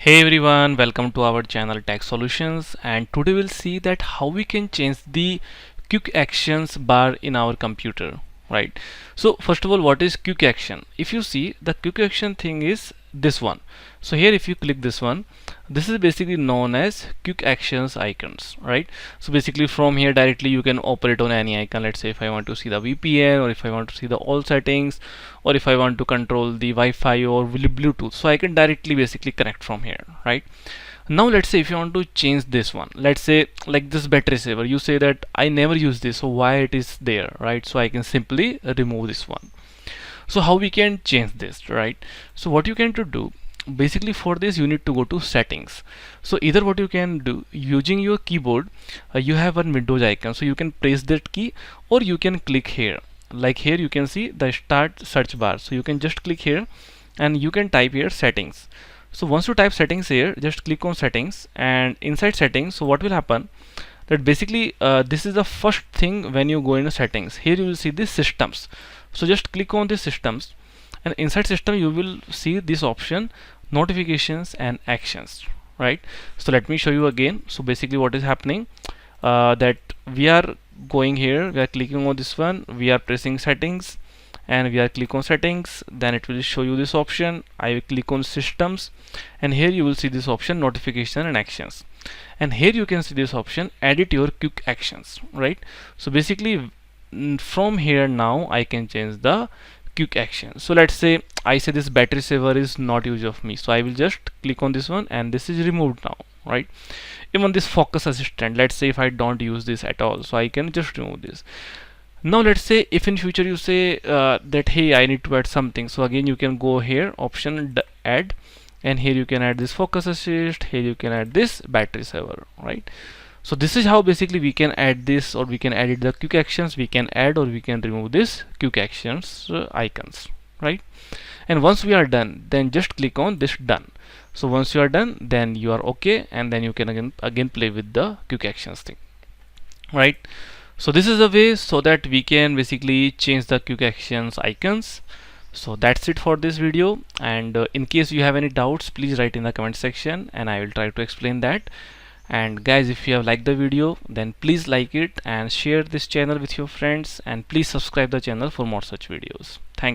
Hey everyone, welcome to our channel Tech Solutions, and today we'll see that how we can change the quick actions bar in our computer, right? So first of all, what is quick action? If you see, the quick action thing is this one. So here if you click this one, this is basically known as quick actions icons, right? So basically from here directly you can operate on any icon. Let's say if I want to see the VPN, or if I want to see the all settings, or if I want to control the Wi-Fi or Bluetooth, so I can directly basically connect from here, right? Now let's say if you want to change this one, let's say like this battery saver, you say that I never use this, so why it is there, right? So I can simply remove this one. So how we can change this, right? So what you can to do, basically for this you need to go to settings. So either what you can do, using your keyboard, you have one Windows icon, so you can press that key, or you can click here. Like here you can see the start search bar, so you can just click here and you can type here settings. So once you type settings here, just click on settings, and inside settings, so what will happen, that basically this is the first thing when you go into settings. Here you will see the systems, so just click on the systems, and inside system you will see this option notifications and actions, right? So let me show you again. So basically what is happening, that we are going here, we are clicking on this one, we are pressing settings, and we are click on settings, then it will show you this option. I will click on systems, and here you will see this option notification and actions, and here you can see this option edit your quick actions, right? So basically from here now I can change the quick action. So let's say I say this battery saver is not use of me, so I will just click on this one and this is removed now, right? Even this focus assistant, let's say if I don't use this at all, so I can just remove this. Now let's say if in future you say that hey, I need to add something, so again you can go here option add, and here you can add this focus assist, here you can add this battery saver, right? So this is how basically we can add this, or we can edit the quick actions, we can add or we can remove this quick actions icons, right? And once we are done, then just click on this done. So once you are done, then you are okay, and then you can again play with the quick actions thing, right? So this is a way so that we can basically change the quick actions icons. So that's it for this video, and in case you have any doubts, please write in the comment section and I will try to explain that. And guys, if you have liked the video, then please like it and share this channel with your friends, and please subscribe the channel for more such videos. Thank you.